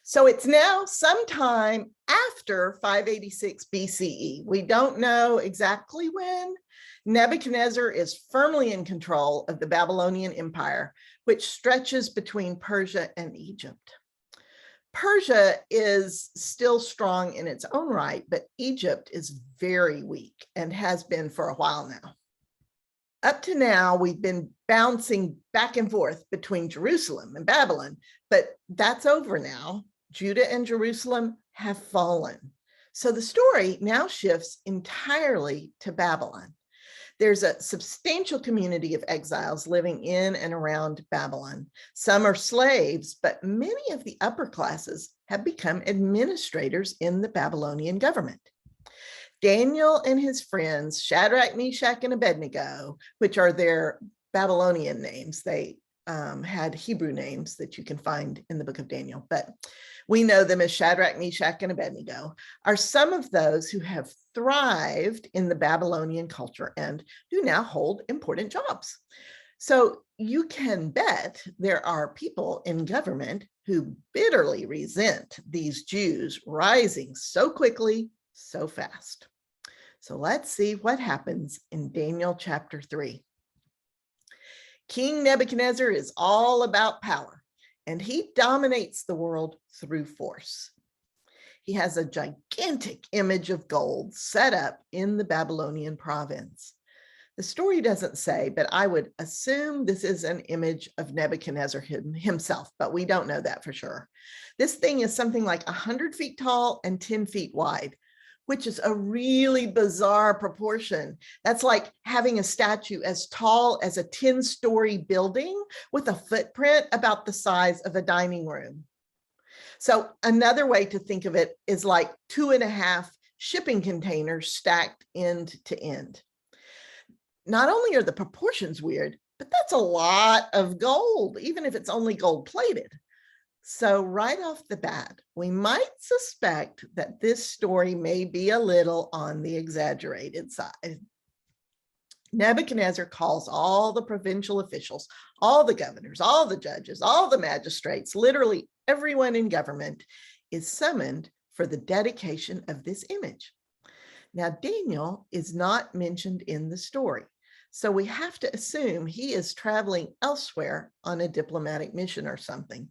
So it's now sometime after 586 BCE. We don't know exactly when. Nebuchadnezzar is firmly in control of the Babylonian Empire, which stretches between Persia and Egypt. Persia is still strong in its own right, but Egypt is very weak and has been for a while now. Up to now, we've been bouncing back and forth between Jerusalem and Babylon, but that's over now. Judah and Jerusalem have fallen. So the story now shifts entirely to Babylon. There's a substantial community of exiles living in and around Babylon. Some are slaves, but many of the upper classes have become administrators in the Babylonian government. Daniel and his friends, Shadrach, Meshach, and Abednego, which are their Babylonian names, they had Hebrew names that you can find in the book of Daniel, but we know them as Shadrach, Meshach, and Abednego, are some of those who have thrived in the Babylonian culture and who now hold important jobs. So you can bet there are people in government who bitterly resent these Jews rising so quickly, so fast. So let's see what happens in Daniel chapter 3. King Nebuchadnezzar is all about power, and he dominates the world through force. He has a gigantic image of gold set up in the Babylonian province. The story doesn't say, but I would assume this is an image of Nebuchadnezzar himself, but we don't know that for sure. This thing is something like 100 feet tall and 10 feet wide, which is a really bizarre proportion. That's like having a statue as tall as a 10-story building with a footprint about the size of a dining room. So another way to think of it is like 2.5 shipping containers stacked end to end. Not only are the proportions weird, but that's a lot of gold, even if it's only gold plated. So right off the bat, we might suspect that this story may be a little on the exaggerated side. Nebuchadnezzar calls all the provincial officials, all the governors, all the judges, all the magistrates, literally everyone in government is summoned for the dedication of this image. Now, Daniel is not mentioned in the story, so we have to assume he is traveling elsewhere on a diplomatic mission or something.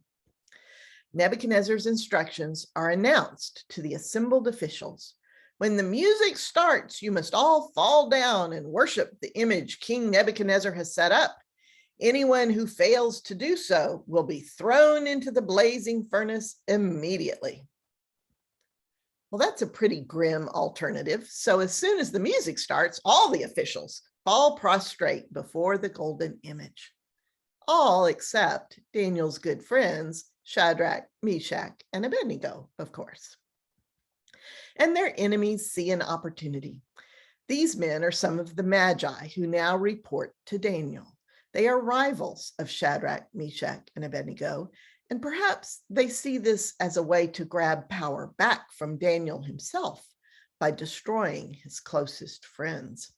Nebuchadnezzar's instructions are announced to the assembled officials. When the music starts, you must all fall down and worship the image King Nebuchadnezzar has set up. Anyone who fails to do so will be thrown into the blazing furnace immediately. Well, that's a pretty grim alternative. So as soon as the music starts, all the officials fall prostrate before the golden image. All except Daniel's good friends, Shadrach, Meshach, and Abednego, of course. And their enemies see an opportunity. These men are some of the magi who now report to Daniel. They are rivals of Shadrach, Meshach, and Abednego, and perhaps they see this as a way to grab power back from Daniel himself by destroying his closest friends.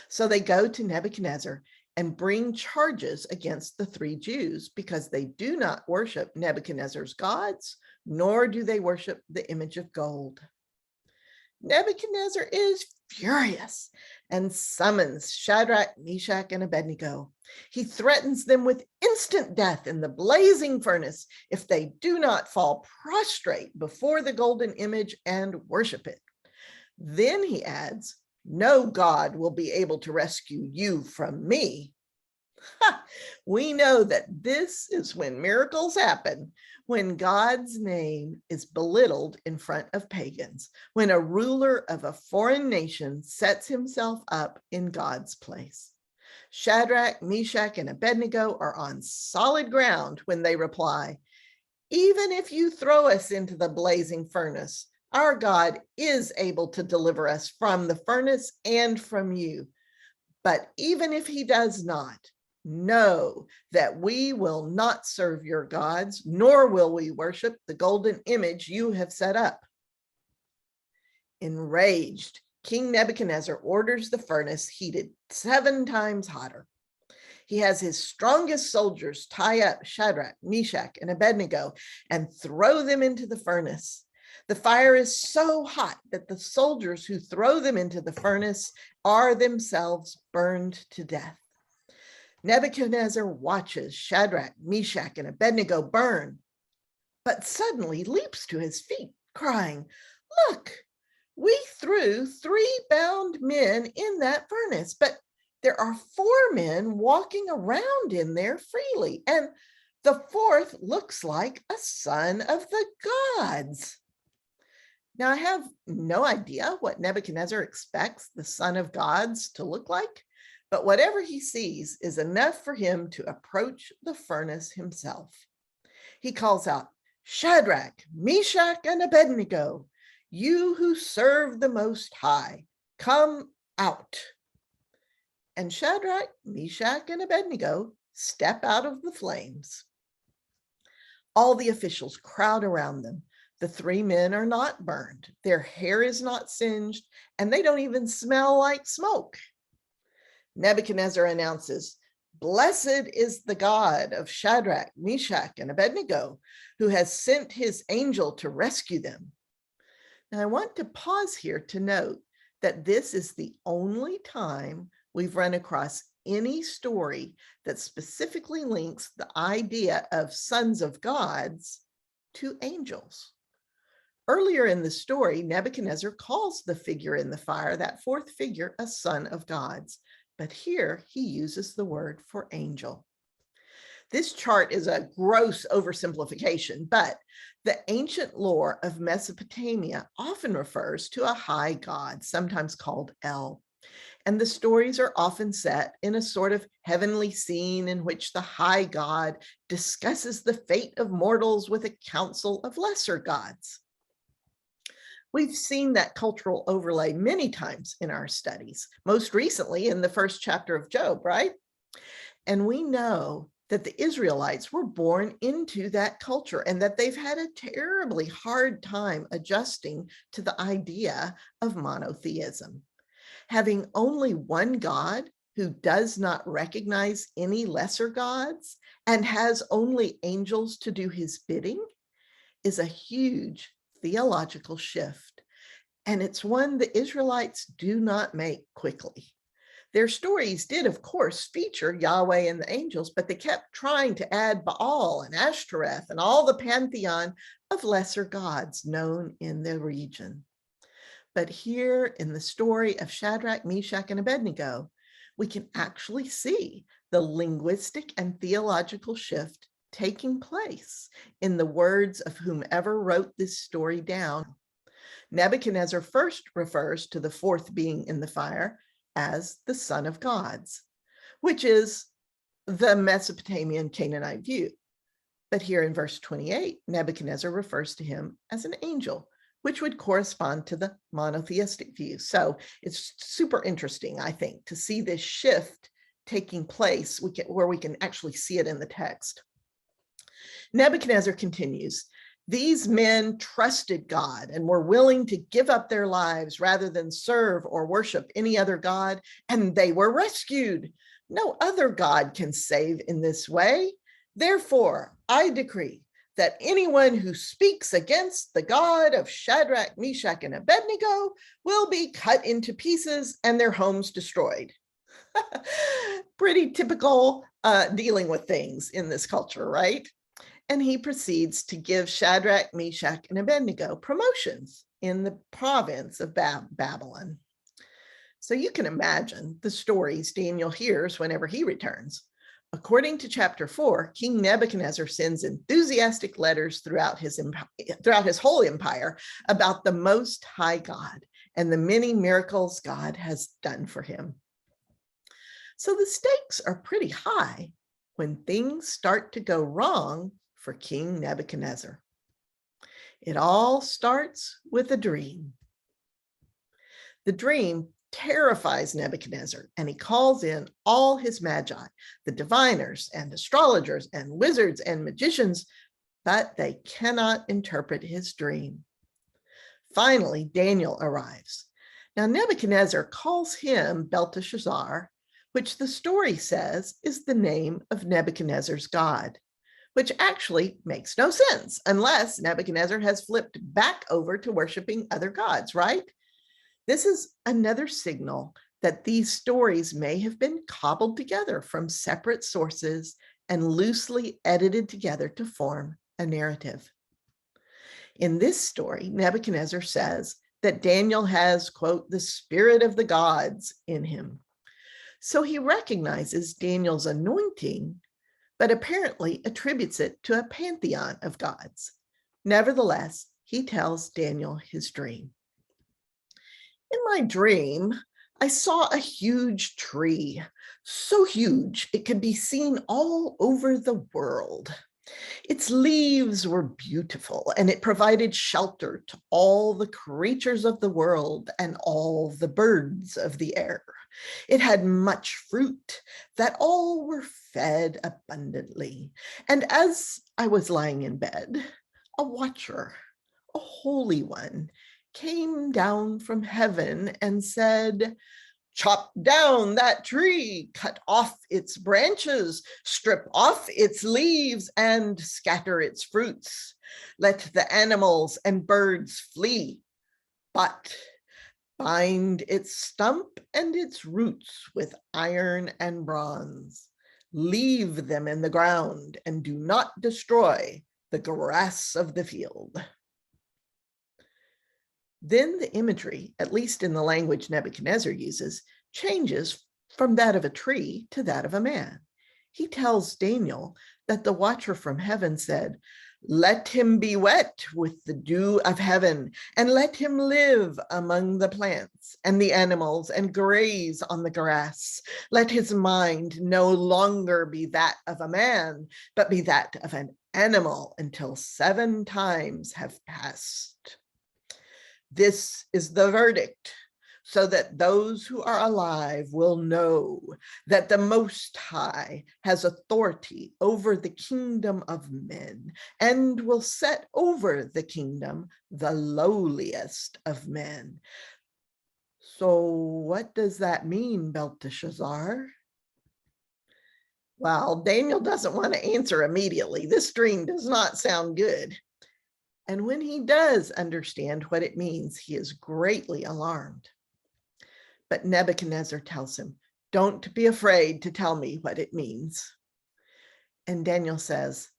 So they go to Nebuchadnezzar and bring charges against the 3 Jews because they do not worship Nebuchadnezzar's gods, nor do they worship the image of gold. Nebuchadnezzar is furious and summons Shadrach, Meshach, and Abednego. He threatens them with instant death in the blazing furnace if they do not fall prostrate before the golden image and worship it. Then he adds, "No God will be able to rescue you from me." We know that this is when miracles happen, when God's name is belittled in front of pagans, when a ruler of a foreign nation sets himself up in God's place. Shadrach, Meshach, and Abednego are on solid ground when they reply, "Even if you throw us into the blazing furnace, our God is able to deliver us from the furnace and from you. But even if he does not, know that we will not serve your gods, nor will we worship the golden image you have set up." Enraged, King Nebuchadnezzar orders the furnace heated 7 times hotter. He has his strongest soldiers tie up Shadrach, Meshach, and Abednego and throw them into the furnace. The fire is so hot that the soldiers who throw them into the furnace are themselves burned to death. Nebuchadnezzar watches Shadrach, Meshach, and Abednego burn, but suddenly leaps to his feet, crying, "Look, we threw 3 bound men in that furnace, but there are 4 men walking around in there freely, and the 4th looks like a son of the gods." Now, I have no idea what Nebuchadnezzar expects the son of gods to look like, but whatever he sees is enough for him to approach the furnace himself. He calls out, "Shadrach, Meshach, and Abednego, you who serve the Most High, come out." And Shadrach, Meshach, and Abednego step out of the flames. All the officials crowd around them. The 3 men are not burned, their hair is not singed, and they don't even smell like smoke. Nebuchadnezzar announces, "Blessed is the God of Shadrach, Meshach, and Abednego, who has sent his angel to rescue them." Now, I want to pause here to note that this is the only time we've run across any story that specifically links the idea of sons of gods to angels. Earlier in the story, Nebuchadnezzar calls the figure in the fire, that 4th figure, a son of gods. But here he uses the word for angel. This chart is a gross oversimplification, but the ancient lore of Mesopotamia often refers to a high god, sometimes called El. And the stories are often set in a sort of heavenly scene in which the high god discusses the fate of mortals with a council of lesser gods. We've seen that cultural overlay many times in our studies, most recently in the 1st chapter of Job, right? And we know that the Israelites were born into that culture and that they've had a terribly hard time adjusting to the idea of monotheism. Having only one God who does not recognize any lesser gods and has only angels to do his bidding is a huge theological shift, and it's one the Israelites do not make quickly. Their stories did, of course, feature Yahweh and the angels, but they kept trying to add Baal and Ashtoreth and all the pantheon of lesser gods known in the region. But here in the story of Shadrach, Meshach, and Abednego, we can actually see the linguistic and theological shift taking place in the words of whomever wrote this story down. Nebuchadnezzar first refers to the 4th being in the fire as the son of gods, which is the Mesopotamian Canaanite view. But here in verse 28, Nebuchadnezzar refers to him as an angel, which would correspond to the monotheistic view. So it's super interesting, I think, to see this shift taking place where we can actually see it in the text. Nebuchadnezzar continues, "These men trusted God and were willing to give up their lives rather than serve or worship any other god, and they were rescued. No other god can save in this way. Therefore, I decree that anyone who speaks against the God of Shadrach, Meshach, and Abednego will be cut into pieces and their homes destroyed." Pretty typical dealing with things in this culture, right? And he proceeds to give Shadrach, Meshach, and Abednego promotions in the province of Babylon. So you can imagine the stories Daniel hears whenever he returns. According to chapter 4, King Nebuchadnezzar sends enthusiastic letters throughout his whole empire about the Most High God and the many miracles God has done for him. So the stakes are pretty high when things start to go wrong for King Nebuchadnezzar. It all starts with a dream. The dream terrifies Nebuchadnezzar, and he calls in all his magi, the diviners and astrologers and wizards and magicians, but they cannot interpret his dream. Finally, Daniel arrives. Now, Nebuchadnezzar calls him Belteshazzar, which the story says is the name of Nebuchadnezzar's god, which actually makes no sense unless Nebuchadnezzar has flipped back over to worshiping other gods, right? This is another signal that these stories may have been cobbled together from separate sources and loosely edited together to form a narrative. In this story, Nebuchadnezzar says that Daniel has, quote, the spirit of the gods in him. So he recognizes Daniel's anointing, but apparently attributes it to a pantheon of gods. Nevertheless, he tells Daniel his dream. In my dream, I saw a huge tree, so huge it could be seen all over the world. Its leaves were beautiful, and it provided shelter to all the creatures of the world and all the birds of the air. It had much fruit, that all were fed abundantly. And as I was lying in bed, a watcher, a holy one, came down from heaven and said, "Chop down that tree, cut off its branches, strip off its leaves, and scatter its fruits. Let the animals and birds flee, but bind its stump and its roots with iron and bronze. Leave them in the ground and do not destroy the grass of the field." Then the imagery, at least in the language Nebuchadnezzar uses, changes from that of a tree to that of a man. He tells Daniel that the watcher from heaven said, "Let him be wet with the dew of heaven, and let him live among the plants and the animals and graze on the grass. Let his mind no longer be that of a man, but be that of an animal until 7 times have passed. This is the verdict, so that those who are alive will know that the Most High has authority over the kingdom of men and will set over the kingdom the lowliest of men." So what does that mean, Belteshazzar? Well, Daniel doesn't want to answer immediately. This dream does not sound good. And when he does understand what it means, he is greatly alarmed. But Nebuchadnezzar tells him, "Don't be afraid to tell me what it means." And Daniel says,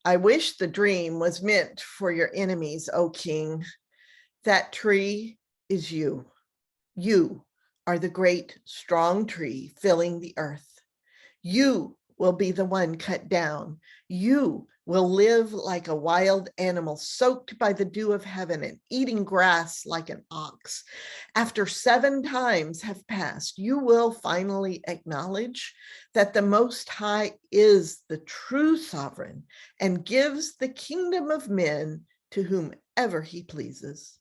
"I wish the dream was meant for your enemies, O king. That tree is you. You are the great, strong tree filling the earth. You will be the one cut down. You will live like a wild animal, soaked by the dew of heaven and eating grass like an ox. After 7 times have passed, you will finally acknowledge that the Most High is the true sovereign and gives the kingdom of men to whomever he pleases.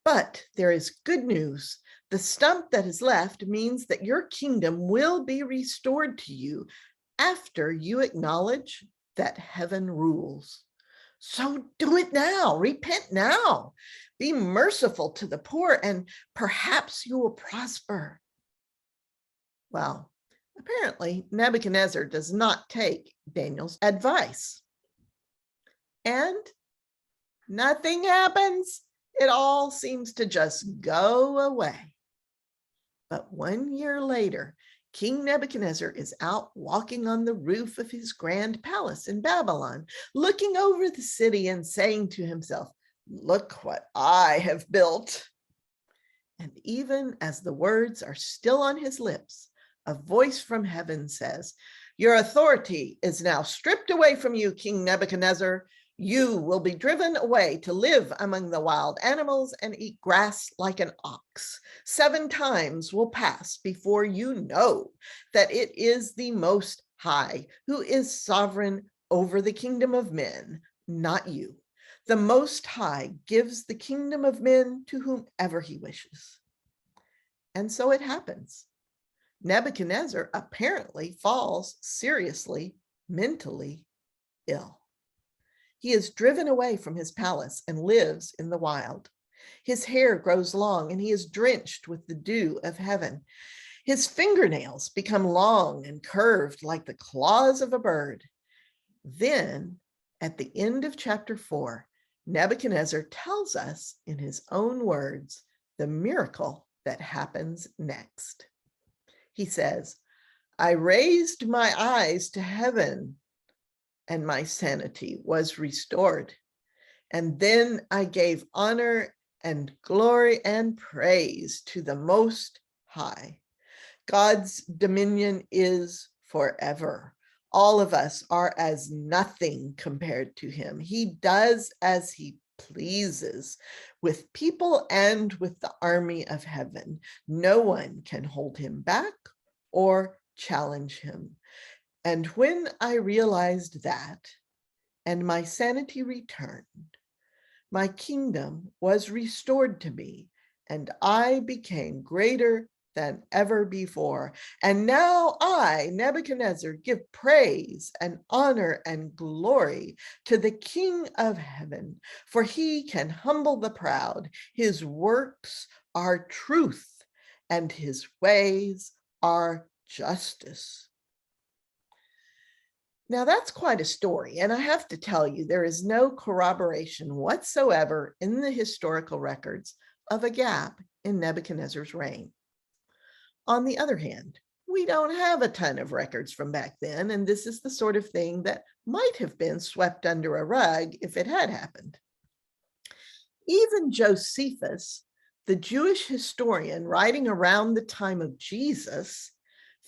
But there is good news. The stump that is left means that your kingdom will be restored to you after you acknowledge that heaven rules. So do it now. Repent now. Be merciful to the poor, and perhaps you will prosper." Well, apparently Nebuchadnezzar does not take Daniel's advice. And nothing happens. It all seems to just go away. But 1 year later, King Nebuchadnezzar is out walking on the roof of his grand palace in Babylon, looking over the city and saying to himself, "Look what I have built." And even as the words are still on his lips, a voice from heaven says, "Your authority is now stripped away from you, King Nebuchadnezzar. You will be driven away to live among the wild animals and eat grass like an ox. 7 times will pass before you know that it is the Most High who is sovereign over the kingdom of men, not you. The Most High gives the kingdom of men to whomever he wishes." And so it happens. Nebuchadnezzar apparently falls seriously, mentally ill. He is driven away from his palace and lives in the wild. His hair grows long and he is drenched with the dew of heaven. His fingernails become long and curved like the claws of a bird. Then, at the end of chapter 4, Nebuchadnezzar tells us in his own words the miracle that happens next. He says, I raised my eyes to heaven, and my sanity was restored. And then I gave honor and glory and praise to the Most High. God's dominion is forever. All of us are as nothing compared to him. He does as he pleases with people and with the army of heaven. No one can hold him back or challenge him. And when I realized that, and my sanity returned, my kingdom was restored to me, and I became greater than ever before. And now I, Nebuchadnezzar, give praise and honor and glory to the King of heaven, for he can humble the proud. His works are truth, and his ways are justice. Now that's quite a story, and I have to tell you, there is no corroboration whatsoever in the historical records of a gap in Nebuchadnezzar's reign. On the other hand, we don't have a ton of records from back then, and this is the sort of thing that might have been swept under a rug if it had happened. Even Josephus, the Jewish historian writing around the time of Jesus,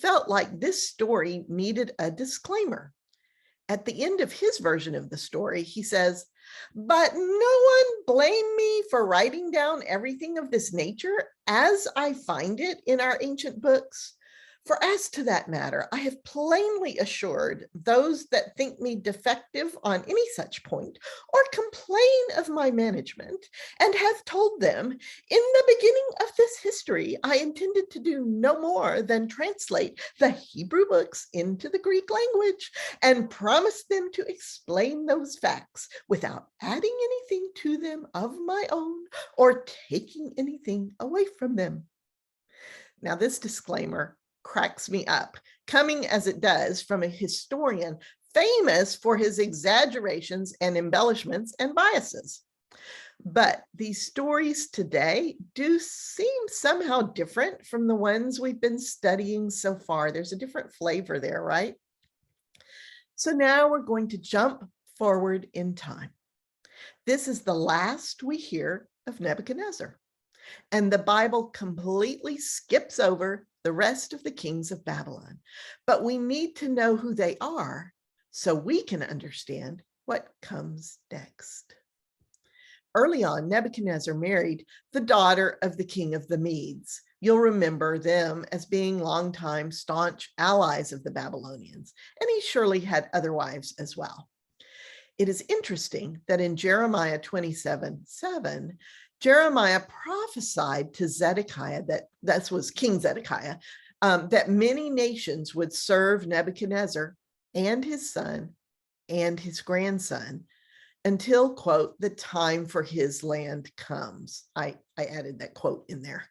felt like this story needed a disclaimer. At the end of his version of the story, he says, but no one blame me for writing down everything of this nature as I find it in our ancient books. For as to that matter, I have plainly assured those that think me defective on any such point or complain of my management, and have told them, in the beginning of this history, I intended to do no more than translate the Hebrew books into the Greek language and promise them to explain those facts without adding anything to them of my own or taking anything away from them. Now, this disclaimer cracks me up, coming as it does from a historian famous for his exaggerations and embellishments and biases. But these stories today do seem somehow different from the ones we've been studying so far. There's a different flavor there, right? So now we're going to jump forward in time. This is the last we hear of Nebuchadnezzar, and the Bible completely skips over the rest of the kings of Babylon. But we need to know who they are so we can understand what comes next. Early on, Nebuchadnezzar married the daughter of the king of the Medes. You'll remember them as being longtime staunch allies of the Babylonians, and he surely had other wives as well. It is interesting that in Jeremiah 27:7, Jeremiah prophesied to Zedekiah, that was King Zedekiah, that many nations would serve Nebuchadnezzar and his son and his grandson until, quote, the time for his land comes. I added that quote in there.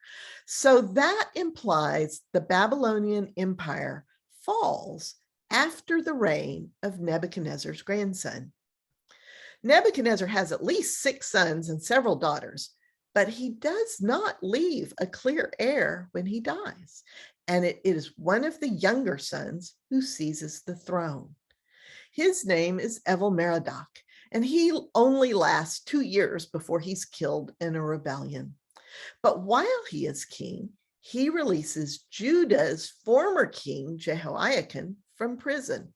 So that implies the Babylonian Empire falls after the reign of Nebuchadnezzar's grandson. Nebuchadnezzar has at least 6 sons and several daughters, but he does not leave a clear heir when he dies. And it is one of the younger sons who seizes the throne. His name is Evil-Merodach, and he only lasts 2 years before he's killed in a rebellion. But while he is king, he releases Judah's former king, Jehoiakim, from prison.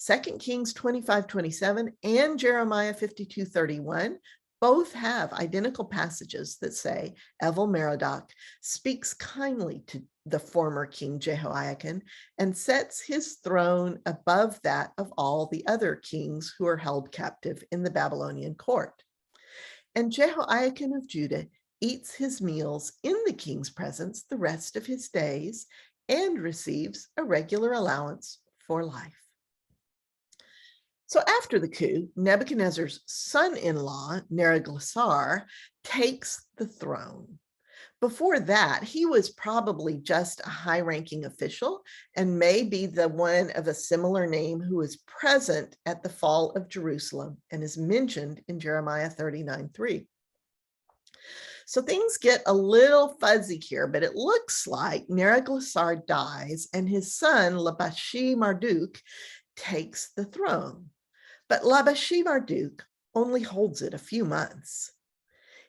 2 Kings 25:27 and Jeremiah 52:31 both have identical passages that say Evil-Merodach speaks kindly to the former king Jehoiakim and sets his throne above that of all the other kings who are held captive in the Babylonian court. And Jehoiakim of Judah eats his meals in the king's presence the rest of his days and receives a regular allowance for life. So after the coup, Nebuchadnezzar's son-in-law, Neriglissar, takes the throne. Before that, he was probably just a high-ranking official and may be the one of a similar name who was present at the fall of Jerusalem and is mentioned in Jeremiah 39:3. So things get a little fuzzy here, but it looks like Neriglissar dies and his son, Labashi-Marduk, takes the throne. But Labashi-Marduk only holds it a few months.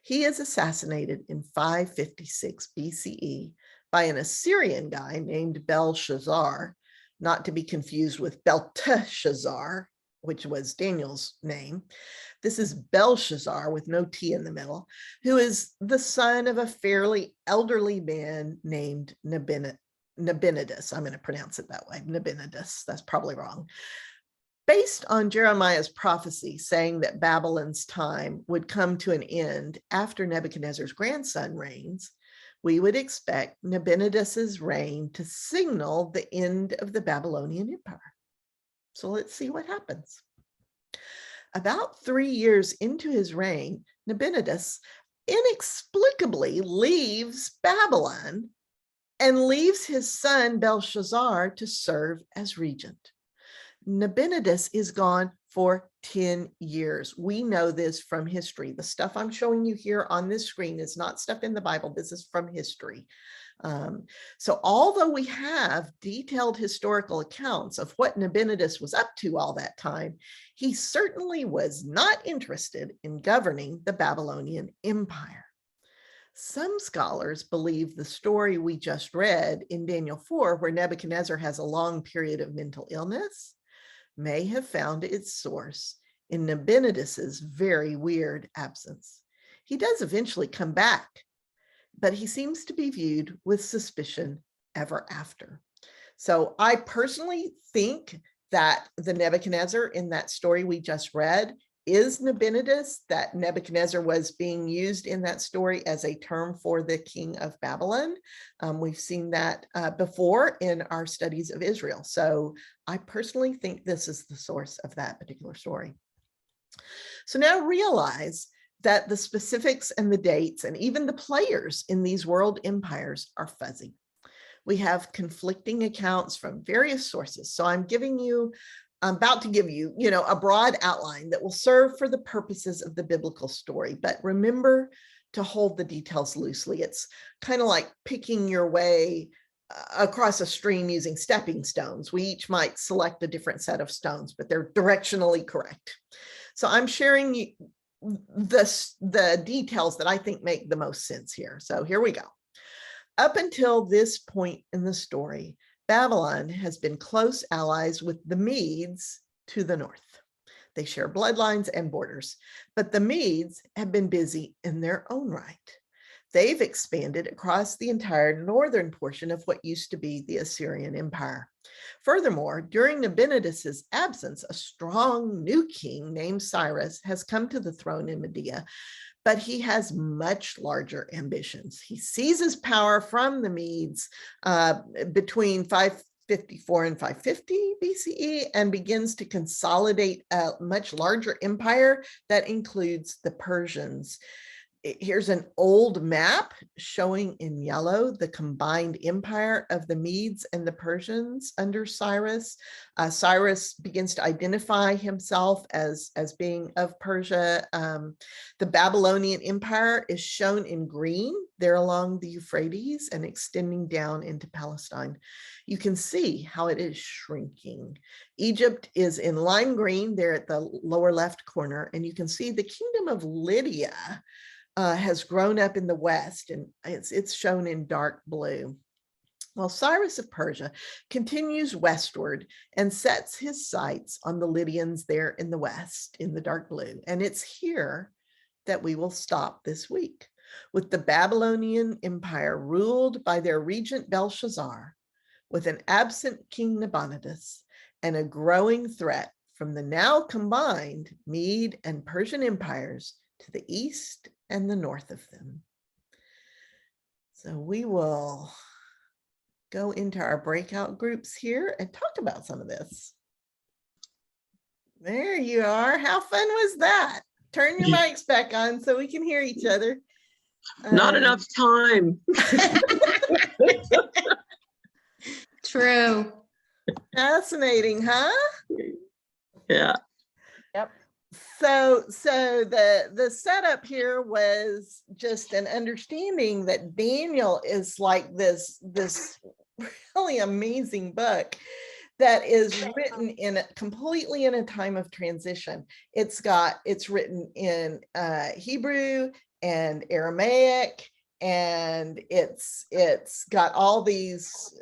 He is assassinated in 556 BCE by an Assyrian guy named Belshazzar, not to be confused with Belteshazzar, which was Daniel's name. This is Belshazzar with no T in the middle, who is the son of a fairly elderly man named Nabonidus. I'm going to pronounce it that way, Nabonidus. That's probably wrong. Based on Jeremiah's prophecy saying that Babylon's time would come to an end after Nebuchadnezzar's grandson reigns, we would expect Nabonidus's reign to signal the end of the Babylonian Empire. So let's see what happens. About 3 years into his reign, Nabonidus inexplicably leaves Babylon and leaves his son Belshazzar to serve as regent. Nabonidus is gone for 10 years. We know this from history. The stuff I'm showing you here on this screen is not stuff in the Bible. This is from history. So although we have detailed historical accounts of what Nabonidus was up to all that time, he certainly was not interested in governing the Babylonian Empire. Some scholars believe the story we just read in Daniel 4, where Nebuchadnezzar has a long period of mental illness, may have found its source in Nabonidus's very weird absence. He does eventually come back, but he seems to be viewed with suspicion ever after. So I personally think that the Nebuchadnezzar in that story we just read is Nabonidus, that Nebuchadnezzar was being used in that story as a term for the king of Babylon. We've seen that before in our studies of Israel. So I personally think this is the source of that particular story. So now realize that the specifics and the dates and even the players in these world empires are fuzzy. We have conflicting accounts from various sources. So I'm about to give you, a broad outline that will serve for the purposes of the biblical story. But remember to hold the details loosely. It's kind of like picking your way across a stream using stepping stones. We each might select a different set of stones, but they're directionally correct. So I'm sharing the details that I think make the most sense here. So here we go. Up until this point in the story, Babylon has been close allies with the Medes to the north. They share bloodlines and borders, but the Medes have been busy in their own right. They've expanded across the entire northern portion of what used to be the Assyrian Empire. Furthermore, during Nabonidus's absence, a strong new king named Cyrus has come to the throne in Media, but he has much larger ambitions. He seizes power from the Medes between 554 and 550 BCE and begins to consolidate a much larger empire that includes the Persians. Here's an old map showing in yellow the combined empire of the Medes and the Persians under Cyrus. Cyrus begins to identify himself as being of Persia. The Babylonian Empire is shown in green there along the Euphrates and extending down into Palestine. You can see how it is shrinking. Egypt is in lime green there at the lower left corner, and you can see the kingdom of Lydia has grown up in the west, and it's shown in dark blue. Well, Cyrus of Persia continues westward and sets his sights on the Lydians there in the west in the dark blue. And it's here that we will stop this week, with the Babylonian Empire ruled by their regent Belshazzar, with an absent King Nabonidus and a growing threat from the now combined Mede and Persian empires to the east and the north of them. So we will go into our breakout groups here and talk about some of this. There you are. How fun was that? Turn your mics back on so we can hear each other. Not enough time. True. Fascinating, huh? Yeah. Yep. So the setup here was just an understanding that Daniel is like this really amazing book that is written completely in a time of transition. It's written in Hebrew and Aramaic, and it's got all these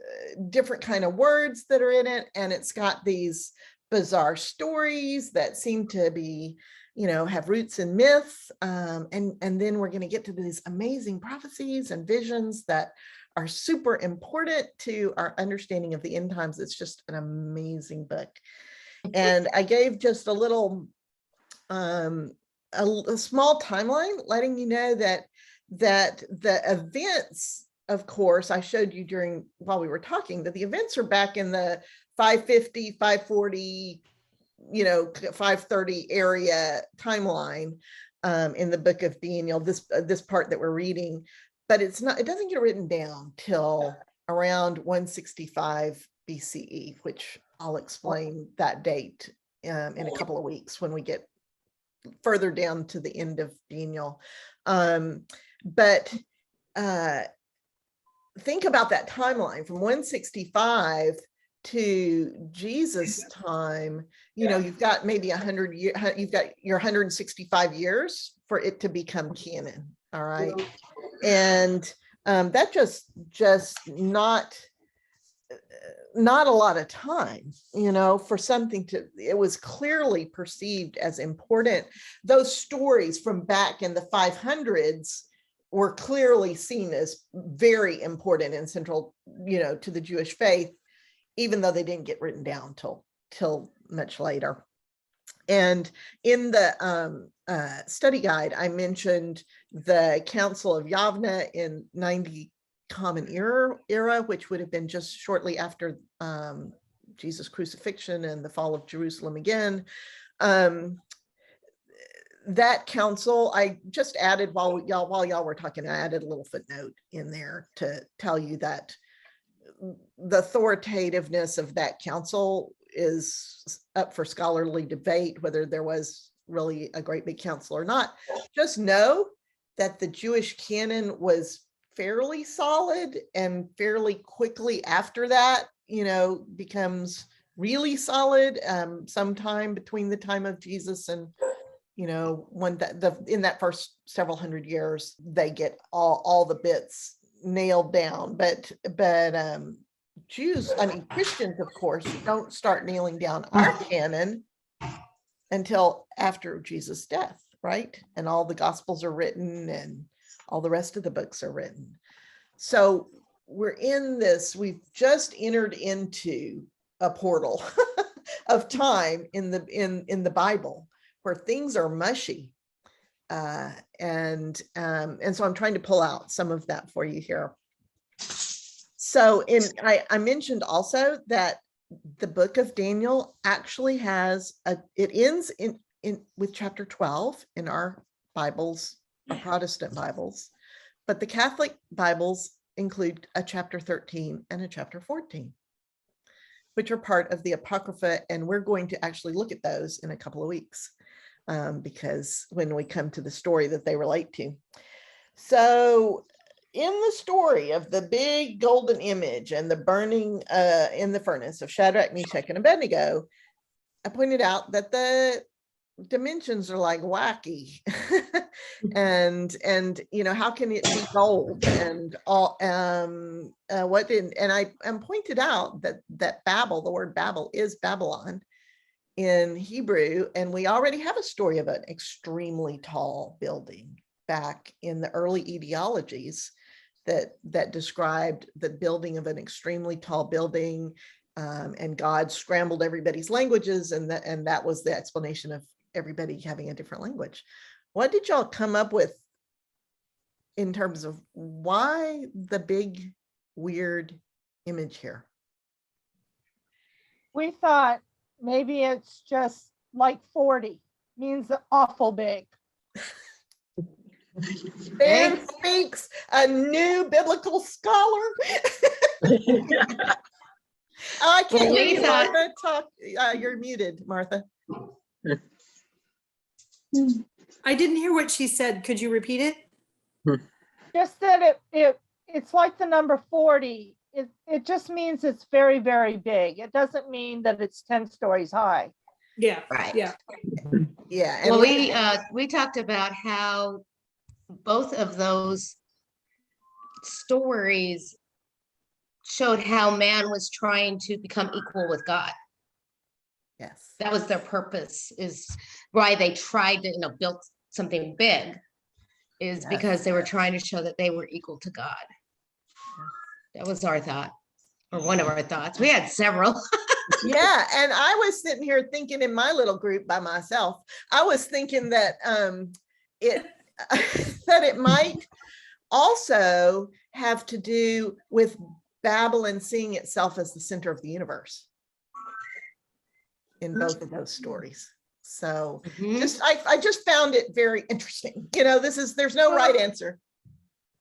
different kind of words that are in it, and it's got these bizarre stories that seem to be, have roots in myth, and then we're going to get to these amazing prophecies and visions that are super important to our understanding of the end times. It's just an amazing book. And I gave just a little a small timeline letting you know that the events, of course, I showed you while we were talking, that the events are back in the 550, 540, 530 area timeline in the book of Daniel, this part that we're reading. But it doesn't get written down till around 165 BCE, which I'll explain that date in a couple of weeks when we get further down to the end of Daniel. But think about that timeline from 165 to Jesus' time. You've got maybe 100 years, you've got your 165 years for it to become canon. All right. And that just not a lot of time, for something it was clearly perceived as important. Those stories from back in the 500s were clearly seen as very important and central, to the Jewish faith, even though they didn't get written down till much later. And in the study guide, I mentioned the Council of Yavne in 90 Common Era, which would have been just shortly after Jesus' crucifixion and the fall of Jerusalem again. That council, I just added while y'all were talking, I added a little footnote in there to tell you that the authoritativeness of that council is up for scholarly debate, whether there was really a great big council or not. Just know that the Jewish canon was fairly solid, and fairly quickly after that, becomes really solid sometime between the time of Jesus and, when in that first several hundred years, they get all the bits nailed down. But Christians, of course, don't start nailing down our canon until after Jesus' death, right? And all the Gospels are written and all the rest of the books are written. So we've just entered into a portal of time in the Bible where things are mushy. And so I'm trying to pull out some of that for you here. So I mentioned also that the book of Daniel actually it ends with chapter 12 in our Bibles, our Protestant Bibles, but the Catholic Bibles include a chapter 13 and a chapter 14, which are part of the Apocrypha, and we're going to actually look at those in a couple of weeks, because when we come to the story that they relate to. So in the story of the big golden image and the burning in the furnace of Shadrach, Meshach, and Abednego, I pointed out that the dimensions are like wacky. and how can it be gold and all and I pointed out that Babel, the word Babel, is Babylon in Hebrew, and we already have a story of an extremely tall building back in the early etiologies that described the building of an extremely tall building, and God scrambled everybody's languages, and that was the explanation of everybody having a different language. What did y'all come up with in terms of why the big weird image here? We thought maybe it's just like 40 means awful big. There speaks a new biblical scholar. Oh, I can't Well, hear we you, thought- Martha. Talk. You're muted, Martha. I didn't hear what she said. Could you repeat it? Just that it's like the number 40. It just means it's very, very big. It doesn't mean that it's 10 stories high. Yeah. Right. Yeah. Yeah. And Well, we talked about how both of those stories showed how man was trying to become equal with God. yes. That was their purpose, is why they tried to, build something big, is Yes. because they were trying to show that they were equal to God. That was our thought, or one of our thoughts. We had several. Yeah, and I was sitting here thinking in my little group by myself, I was thinking that it that it might also have to do with Babylon seeing itself as the center of the universe in both of those stories. So Mhm. I just found it very interesting. There's no right answer.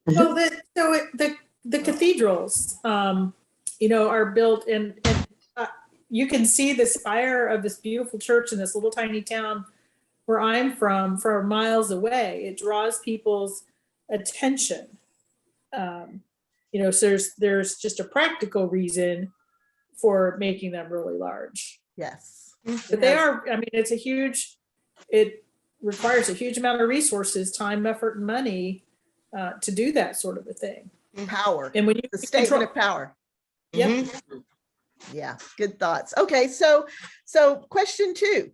Well, the cathedrals, are built and you can see the spire of this beautiful church in this little tiny town where I'm from for miles away. It draws people's attention. So there's just a practical reason for making them really large. Yes. But they are, it requires a huge amount of resources, time, effort, and money to do that sort of a thing. Power. And when you The statement control, of power. yep. Mhm. Yeah, good thoughts. Okay, so question 2.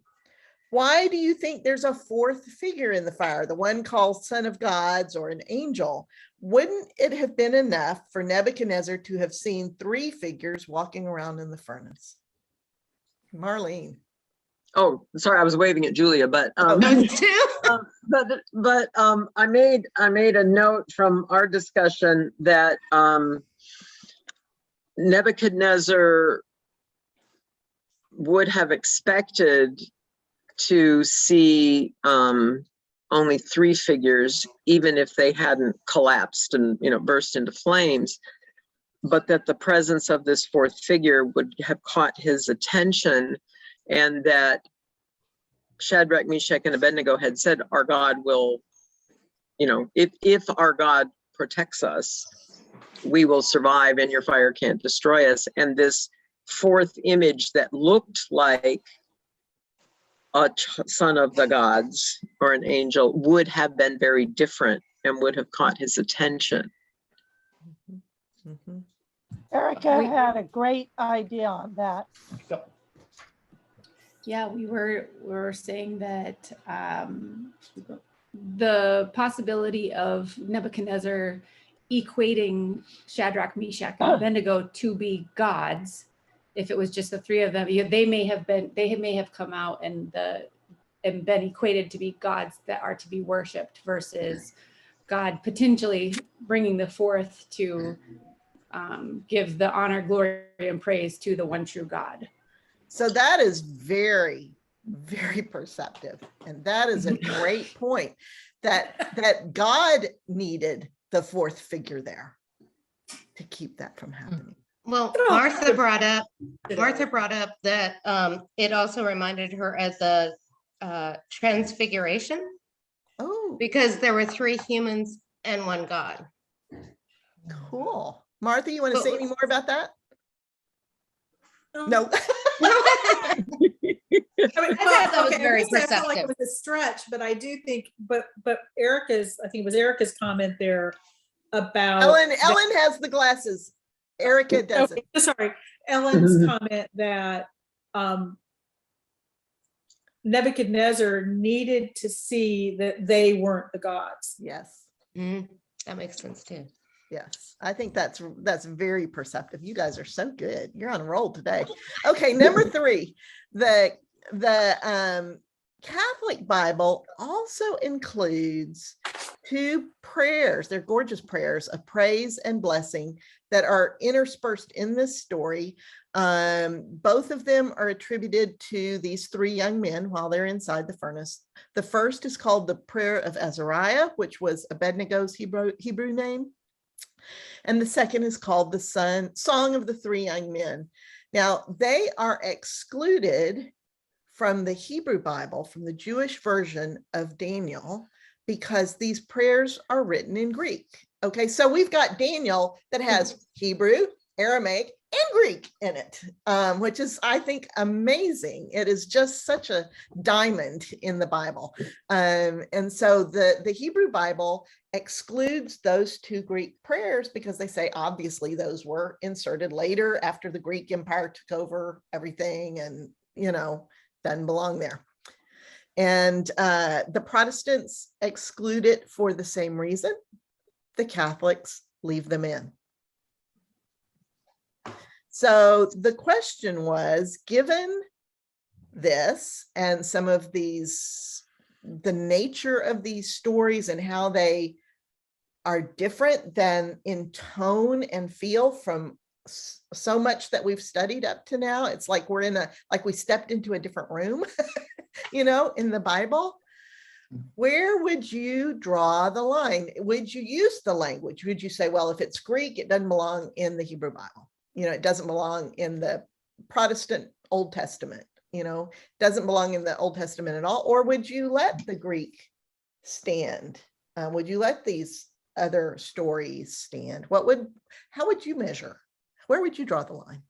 Why do you think there's a fourth figure in the fire, the one called Son of Gods or an angel? Wouldn't it have been enough for Nebuchadnezzar to have seen 3 figures walking around in the furnace? Marlene. Oh, sorry, I was waving at Julia, but Those two? I made a note from our discussion that Nebuchadnezzar would have expected to see only 3 figures, even if they hadn't collapsed and burst into flames, but that the presence of this 4th figure would have caught his attention, and that Shadrach, Meshach, and Abednego had said, our God will, if our God protects us, we will survive and your fire can't destroy us. And this 4th image that looked like a son of the gods or an angel would have been very different and would have caught his attention. Mhm. Erica had a great idea on that. Yeah, we were saying that the possibility of Nebuchadnezzar equating Shadrach, Meshach, and Abednego to be gods, if it was just the 3 of them, they may have come out and been equated to be gods that are to be worshipped, versus God potentially bringing the 4th to give the honor, glory, and praise to the one true God. So that is very, very perceptive. And that is a great point, that God needed the 4th figure there to keep that from happening. Well, Martha brought up that it also reminded her as a transfiguration, Oh, because there were 3 humans and 1 God. cool. Martha, you want to say any more about that? No. I thought that was very I felt like it perceptive. was a stretch, but I do think, but Erica's, I think it was Erica's comment there about Ellen has the glasses. Erica doesn't. Okay, sorry, Ellen's comment that Nebuchadnezzar needed to see that they weren't the gods. Yes. Mhm. That makes sense too. Yes, I think that's very perceptive. You guys are so good. You're on a roll today. Okay, number 3, the Catholic Bible also includes 2 prayers. They're gorgeous prayers of praise and blessing that are interspersed in this story. Both of them are attributed to these three young men while they're inside the furnace. The first is called the Prayer of Azariah, which was Abednego's Hebrew name. And the second is called the Song of the Three Young Men. Now, they are excluded from the Hebrew Bible, from the Jewish version of Daniel, because these prayers are written in Greek. Okay, so we've got Daniel that has Hebrew, Aramaic, and Greek in it, which is, I think, amazing. It is just such a diamond in the Bible. And so the Hebrew Bible excludes those two Greek prayers because they say, obviously, those were inserted later after the Greek Empire took over everything and, doesn't belong there. And the Protestants exclude it for the same reason. The Catholics leave them in. So the question was, given this and some of these, the nature of these stories and how they are different than in tone and feel from so much that we've studied up to now, it's like we're like we stepped into a different room, in the Bible. Where would you draw the line? Would you use the language? Would you say, well, if it's Greek, it doesn't belong in the Hebrew Bible? It doesn't belong in the Protestant Old Testament, doesn't belong in the Old Testament at all? Or would you let the Greek stand? Would you let these other stories stand? How would you measure? Where would you draw the line?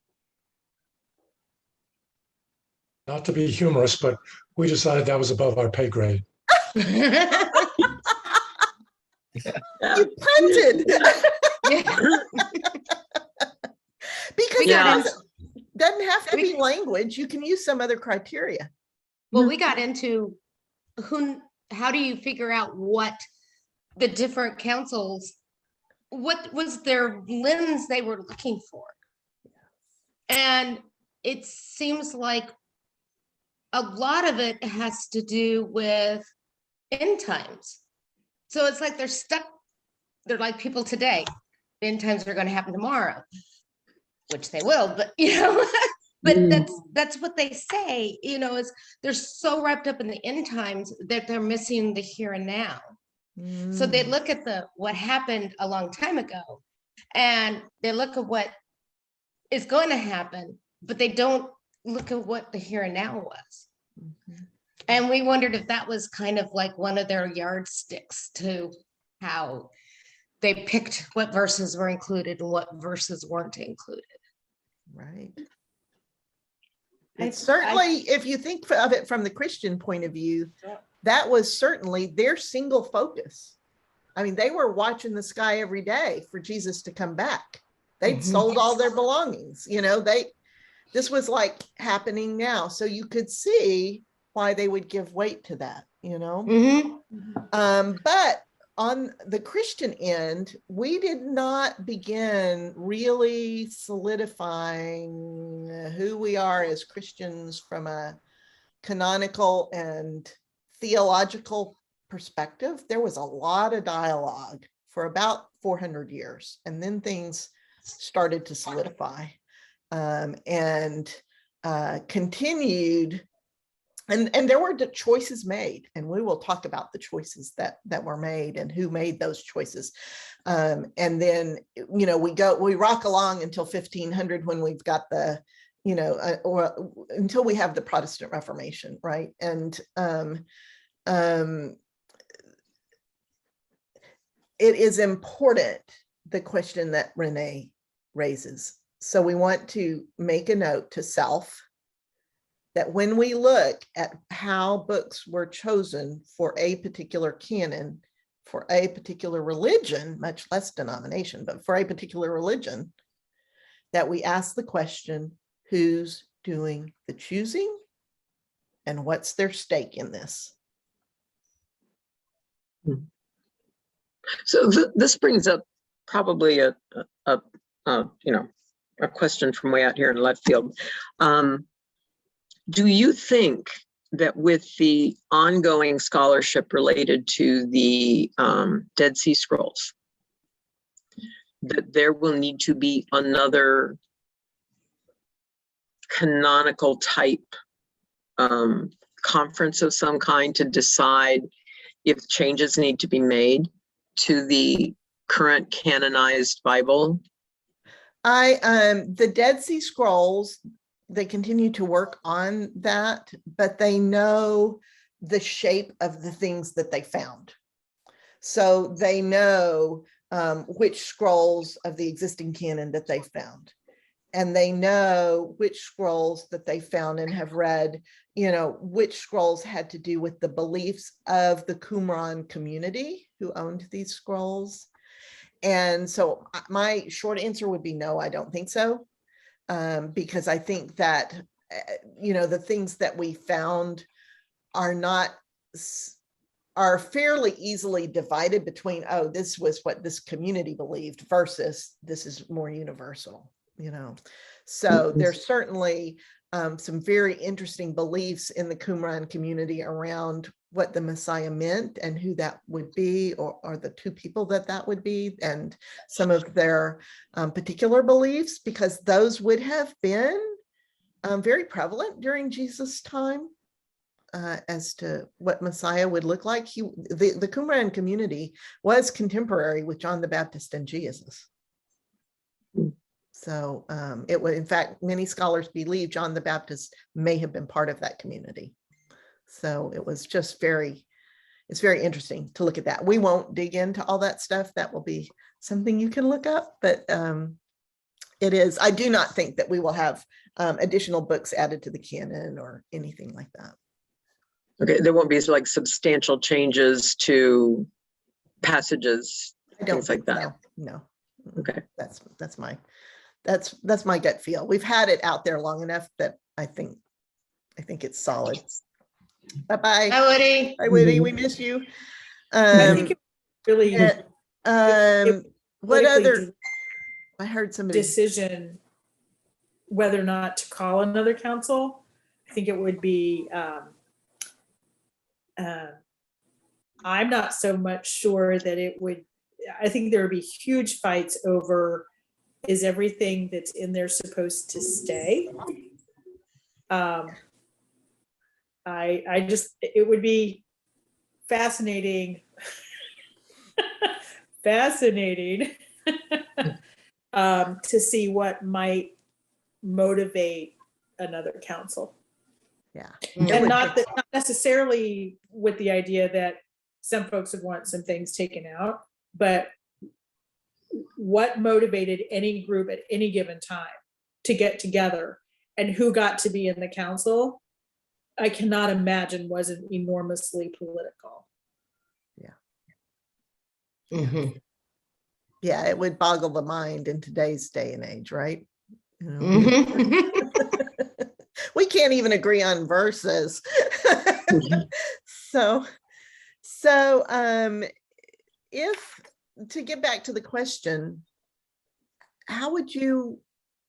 Not to be humorous, but we decided that was above our pay grade. You punted. Because it doesn't have to be language. You can use some other criteria. Well, we got into how do you figure out what the different councils, what was their lens they were looking for? And it seems like a lot of it has to do with end times. So it's like they're stuck. They're like people today. End times are going to happen tomorrow, which they will, but but that's what they say, is they're so wrapped up in the end times that they're missing the here and now. So they look at what happened a long time ago, and they look at what is going to happen, but they don't look at what the here and now was. And we wondered if that was kind of like one of their yardsticks to how they picked what verses were included and what verses weren't included. Right. It's certainly, if you think of it from the Christian point of view, that was certainly their single focus. I mean, they were watching the sky every day for Jesus to come back. They'd sold all their belongings. This was like happening now. So you could see why they would give weight to that, But on the Christian end, we did not begin really solidifying who we are as Christians from a canonical and theological perspective. There was a lot of dialogue for about 400 years, and then things started to solidify and continued. And there were choices made, and we will talk about the choices that were made and who made those choices. And then, we rock along until 1500 when we've got the, or until we have the Protestant Reformation, right? And it is important, the question that Renee raises. So we want to make a note to self that when we look at how books were chosen for a particular canon, for a particular religion, much less denomination, but for a particular religion, that we ask the question, who's doing the choosing and what's their stake in this? So this brings up probably a question from way out here in left field. Do you think that with the ongoing scholarship related to the Dead Sea Scrolls, that there will need to be another canonical type conference of some kind to decide if changes need to be made to the current canonized Bible? The Dead Sea Scrolls, they continue to work on that, but they know the shape of the things that they found. So they know which scrolls of the existing canon that they found. And they know which scrolls that they found and have read, which scrolls had to do with the beliefs of the Qumran community who owned these scrolls. And so my short answer would be no, I don't think so. Because I think that, the things that we found are fairly easily divided between, oh, this was what this community believed versus this is more universal, So there's certainly some very interesting beliefs in the Qumran community around what the Messiah meant and who that would be, or the two people that would be, and some of their particular beliefs, because those would have been very prevalent during Jesus' time as to what Messiah would look like. The Qumran community was contemporary with John the Baptist and Jesus. So it would, in fact, many scholars believe John the Baptist may have been part of that community. So it was just it's very interesting to look at that. We won't dig into all that stuff. That will be something you can look up, but it is, I do not think that we will have additional books added to the canon or anything like that. Okay, there won't be like substantial changes to passages, things like that. No. Okay. That's my gut feel. We've had it out there long enough that I think it's solid. Bye-bye. Hi, Woody. Hi, Woody. We miss you. I think it really What other? politically I heard somebody. decision whether or not to call another council. I think it would be. I'm not so much sure that it would. I think there would be huge fights over, is everything that's in there supposed to stay? It would be fascinating to see what might motivate another council. Yeah. And not necessarily with the idea that some folks would want some things taken out, but what motivated any group at any given time to get together, and who got to be in the council, I cannot imagine wasn't enormously political. Mhm. Yeah, it would boggle the mind in today's day and age, right? Mhm. We can't even agree on verses. So if, to get back to the question,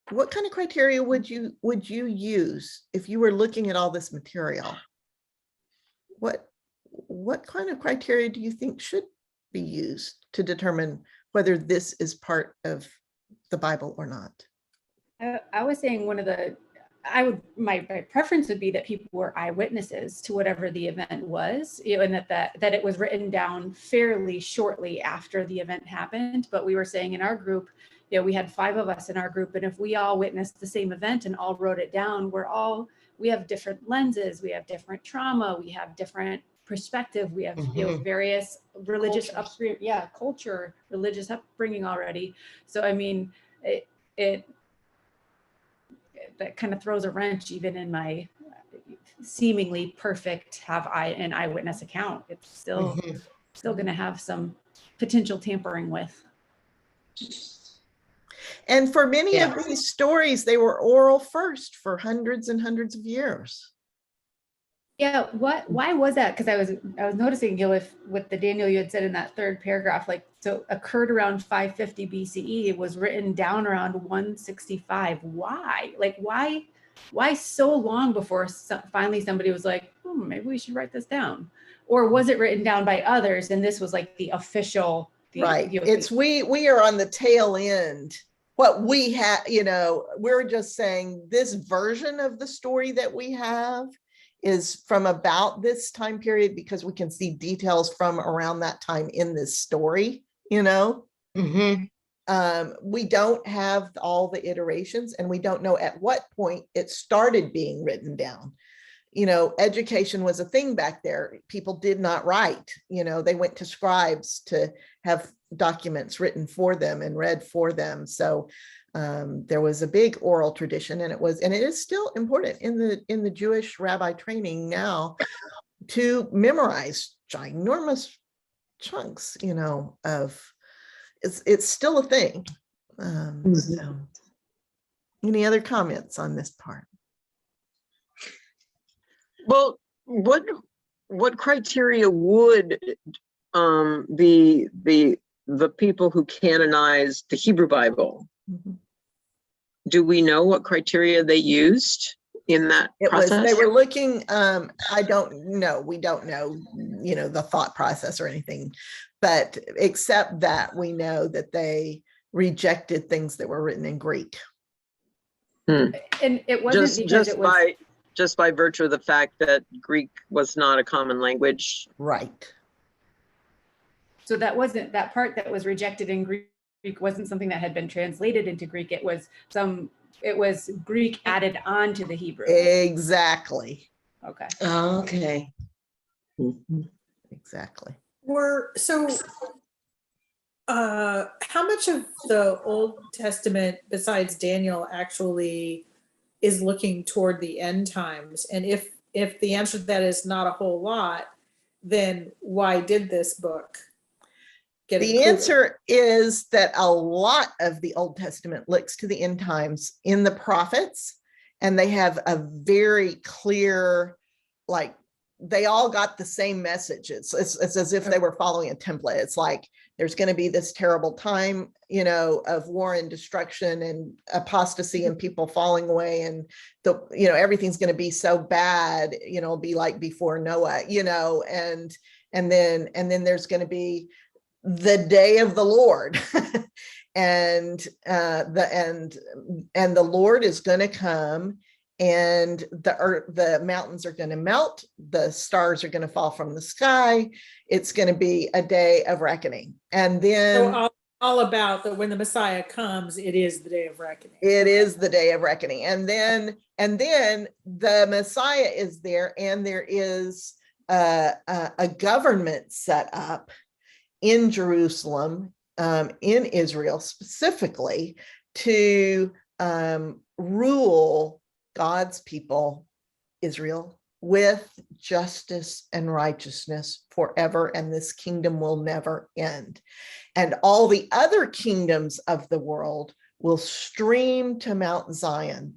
what kind of criteria would you use if you were looking at all this material? What kind of criteria do you think should be used to determine whether this is part of the Bible or not? I was saying my preference would be that people were eyewitnesses to whatever the event was, and that it was written down fairly shortly after the event happened. But we were saying in our group, we had 5 of us in our group, and if we all witnessed the same event and all wrote it down, we have different lenses, we have different trauma, we have different perspective, we have various religious culture, religious upbringing already. So I mean, that kind of throws a wrench even in my seemingly perfect an eyewitness account. It's still going to have some potential tampering with. And for many of these stories, they were oral first for hundreds and hundreds of years. Yeah, why was that? Because I was noticing, with the Daniel you had said in that third paragraph, so occurred around 550 BCE. It was written down around 165. Why? Why so long before finally somebody was like, maybe we should write this down? Or was it written down by others and this was like the official? Right. We are on the tail end what we have, we're just saying this version of the story that we have is from about this time period because we can see details from around that time in this story, Mhm. We don't have all the iterations and we don't know at what point it started being written down. Education was a thing back there. People did not write, they went to scribes to have documents written for them and read for them. So there was a big oral tradition, and it is still important in the Jewish rabbi training now to memorize ginormous chunks, of it's still a thing. So any other comments on this part? Well, what criteria would the people who canonized the Hebrew Bible, do we know what criteria they used in that process? They were looking, I don't know, we don't know, the thought process or anything, but except that we know that they rejected things that were written in Greek. And it wasn't because it was just by virtue of the fact that Greek was not a common language. Right. So that part that was rejected in Greek wasn't something that had been translated into Greek. It was Greek added on to the Hebrew. Exactly. Okay. Okay. Exactly. How much of the Old Testament besides Daniel actually is looking toward the end times? And if the answer to that is not a whole lot, then why did this book get The included? answer is that a lot of the Old Testament looks to the end times in the prophets, and they have a very clear, they all got the same message. It's as if they were following a template. It's like, there's going to be this terrible time, of war and destruction and apostasy and people falling away, and everything's going to be so bad, be like before Noah, and then there's going to be the day of the Lord, and the Lord is going to come, and the mountains are going to melt, the stars are going to fall from the sky. It's going to be a day of reckoning. And then So all about that when the Messiah comes, it is the day of reckoning. it is the day of reckoning. And then the Messiah is there, and there is a government set up in Jerusalem, in Israel specifically, to rule God's people, Israel, with justice and righteousness forever, and this kingdom will never end. And all the other kingdoms of the world will stream to Mount Zion.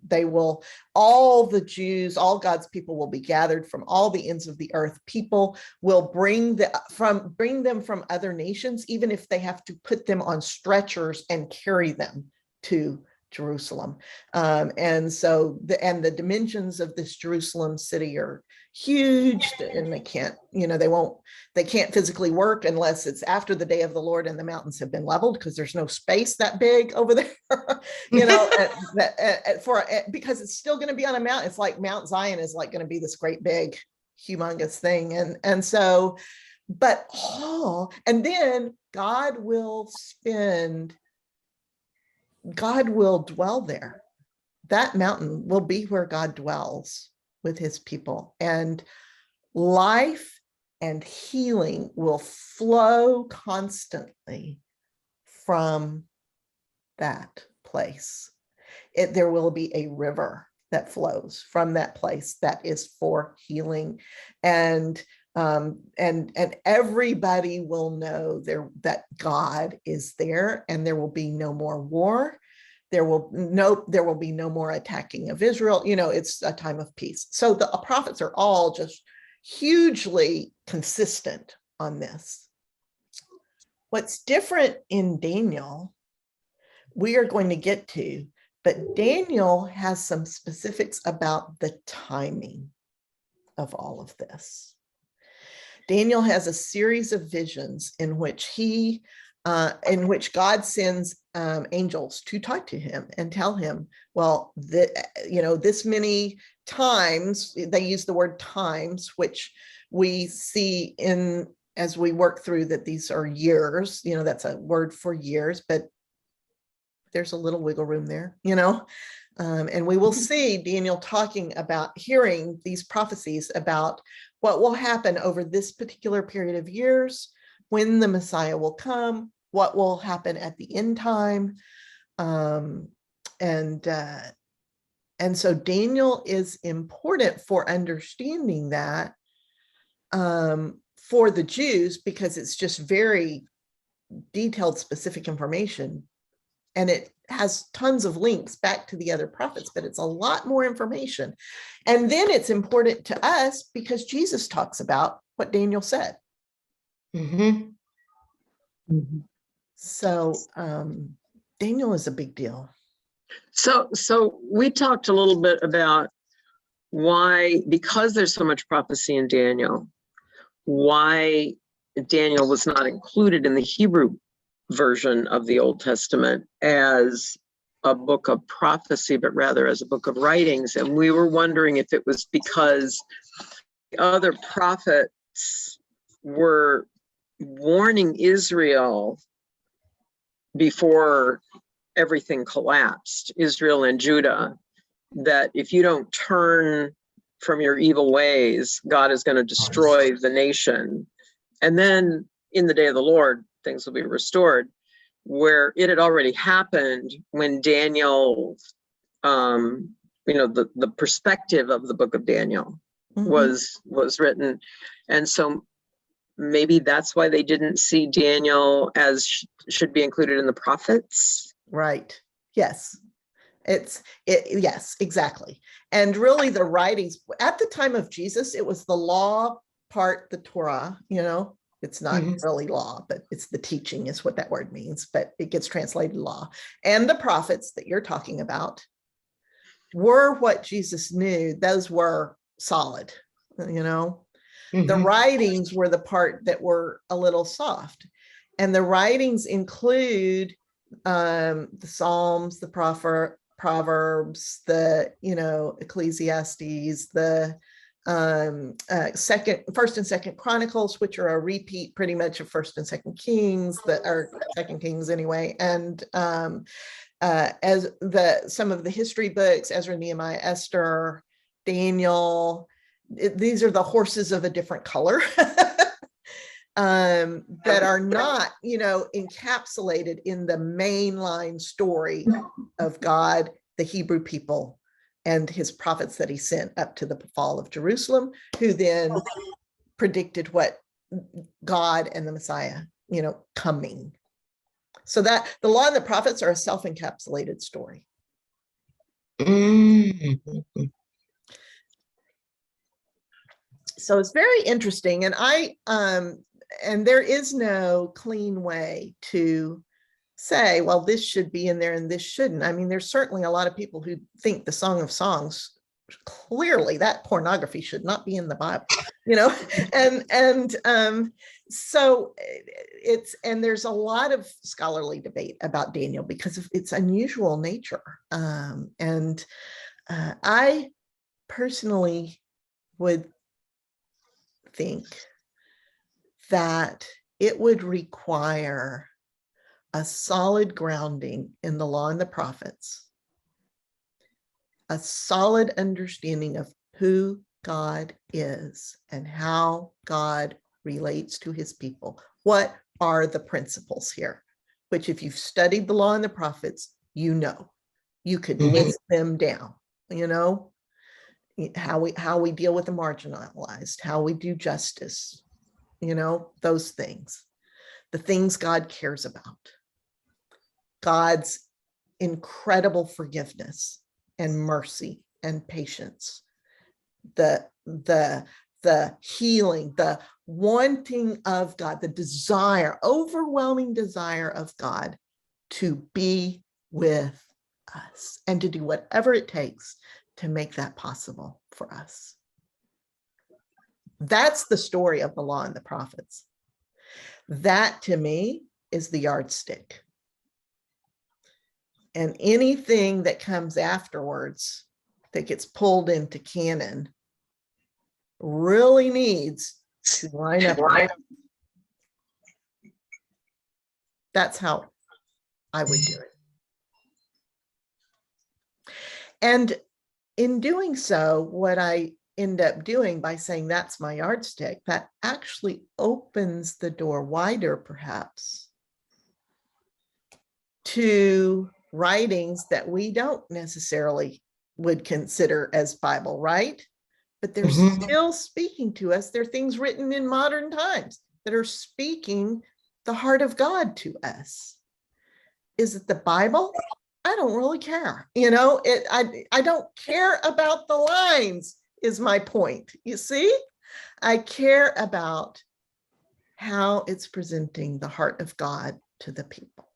All the Jews, all God's people will be gathered from all the ends of the earth. People will bring them from other nations, even if they have to put them on stretchers and carry them to Jerusalem. And so the dimensions of this Jerusalem city are huge, and they can't physically work unless it's after the day of the Lord and the mountains have been leveled, because there's no space that big over there, because it's still going to be on a mountain. It's like Mount Zion is like going to be this great big humongous thing. And so, and then God will dwell there. That mountain will be where God dwells with his people, and life and healing will flow constantly from that place. There will be a river that flows from that place that is for healing, and everybody will know that God is there, and there will be no more war. There will be no more attacking of Israel. It's a time of peace. So the prophets are all just hugely consistent on this. What's different in Daniel, we are going to get to, but Daniel has some specifics about the timing of all of this. Daniel has a series of visions in which he in which God sends angels to talk to him and tell him, well, this many times, they use the word times, which we see in as we work through that these are years, that's a word for years, but there's a little wiggle room there, and we will see Daniel talking about hearing these prophecies about what will happen over this particular period of years, when the Messiah will come, what will happen at the end time. And so Daniel is important for understanding that for the Jews, because it's just very detailed, specific information. And it has tons of links back to the other prophets, but it's a lot more information. And then it's important to us because Jesus talks about what Daniel said. Mhm. So Daniel is a big deal. So we talked a little bit about why, because there's so much prophecy in Daniel, why Daniel was not included in the Hebrew version of the Old Testament as a book of prophecy, but rather as a book of writings. And we were wondering if it was because the other prophets were warning Israel before everything collapsed, Israel and Judah, that if you don't turn from your evil ways, God is going to destroy the nation. And then in the day of the Lord, things will be restored, where it had already happened when Daniel, the perspective of the book of Daniel was written. And so maybe that's why they didn't see Daniel as should be included in the prophets. Right. Yes. Yes, exactly. And really the writings at the time of Jesus, it was the law part, the Torah, it's not really law, but it's the teaching is what that word means, but it gets translated law. And the prophets that you're talking about were what Jesus knew. Those were solid, The writings were the part that were a little soft. And the writings include the Psalms, the Proverbs, the, Ecclesiastes, the First and Second Chronicles, which are a repeat pretty much of First and Second Kings, that are Second Kings anyway, and as some of the history books, Ezra, Nehemiah, Esther, Daniel. These are the horses of a different color that are not, encapsulated in the mainline story of God, the Hebrew people, and his prophets that he sent up to the fall of Jerusalem, who then predicted what God and the Messiah, coming. So that the law and the prophets are a self-encapsulated story. So it's very interesting. And and there is no clean way to say, well, this should be in there and this shouldn't. I mean, there's certainly a lot of people who think the Song of Songs, clearly that pornography should not be in the Bible, so and there's a lot of scholarly debate about Daniel because of its unusual nature. I personally would think that it would require a solid grounding in the law and the prophets, a solid understanding of who God is and how God relates to his people. What are the principles here? Which if you've studied the law and the prophets, you could list them down, how we deal with the marginalized, how we do justice, those things, the things God cares about, God's incredible forgiveness and mercy and patience, the healing, the wanting of God, the desire, overwhelming desire of God to be with us and to do whatever it takes to make that possible for us. That's the story of the law and the prophets. That to me is the yardstick. And anything that comes afterwards that gets pulled into canon really needs to line up. That's how I would do it. And in doing so, what I end up doing by saying that's my yardstick, that actually opens the door wider, perhaps, to writings that we don't necessarily would consider as Bible, right? But they're still speaking to us. They're things written in modern times that are speaking the heart of God to us. Is it the Bible? I don't really care. You know, I don't care about the lines, is my point. You see, I care about how it's presenting the heart of God to the people.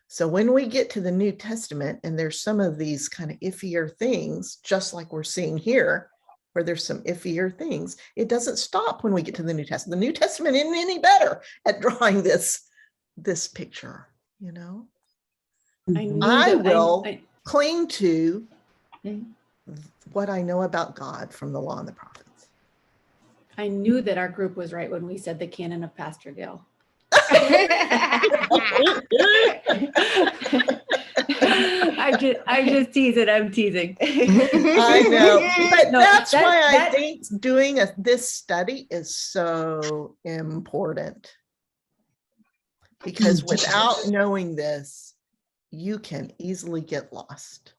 So when we get to the New Testament, and there's some of these kind of iffier things, just like we're seeing here, where there's some iffier things, it doesn't stop when we get to the New Testament. The New Testament isn't any better at drawing this picture, you know. I will cling to what I know about God from the law and the prophets. I knew that our group was right when we said the canon of Pastor Gill. I just tease it. I'm teasing. I know, but No, that's that- why I that- think doing this study is so important. Because without knowing this, you can easily get lost.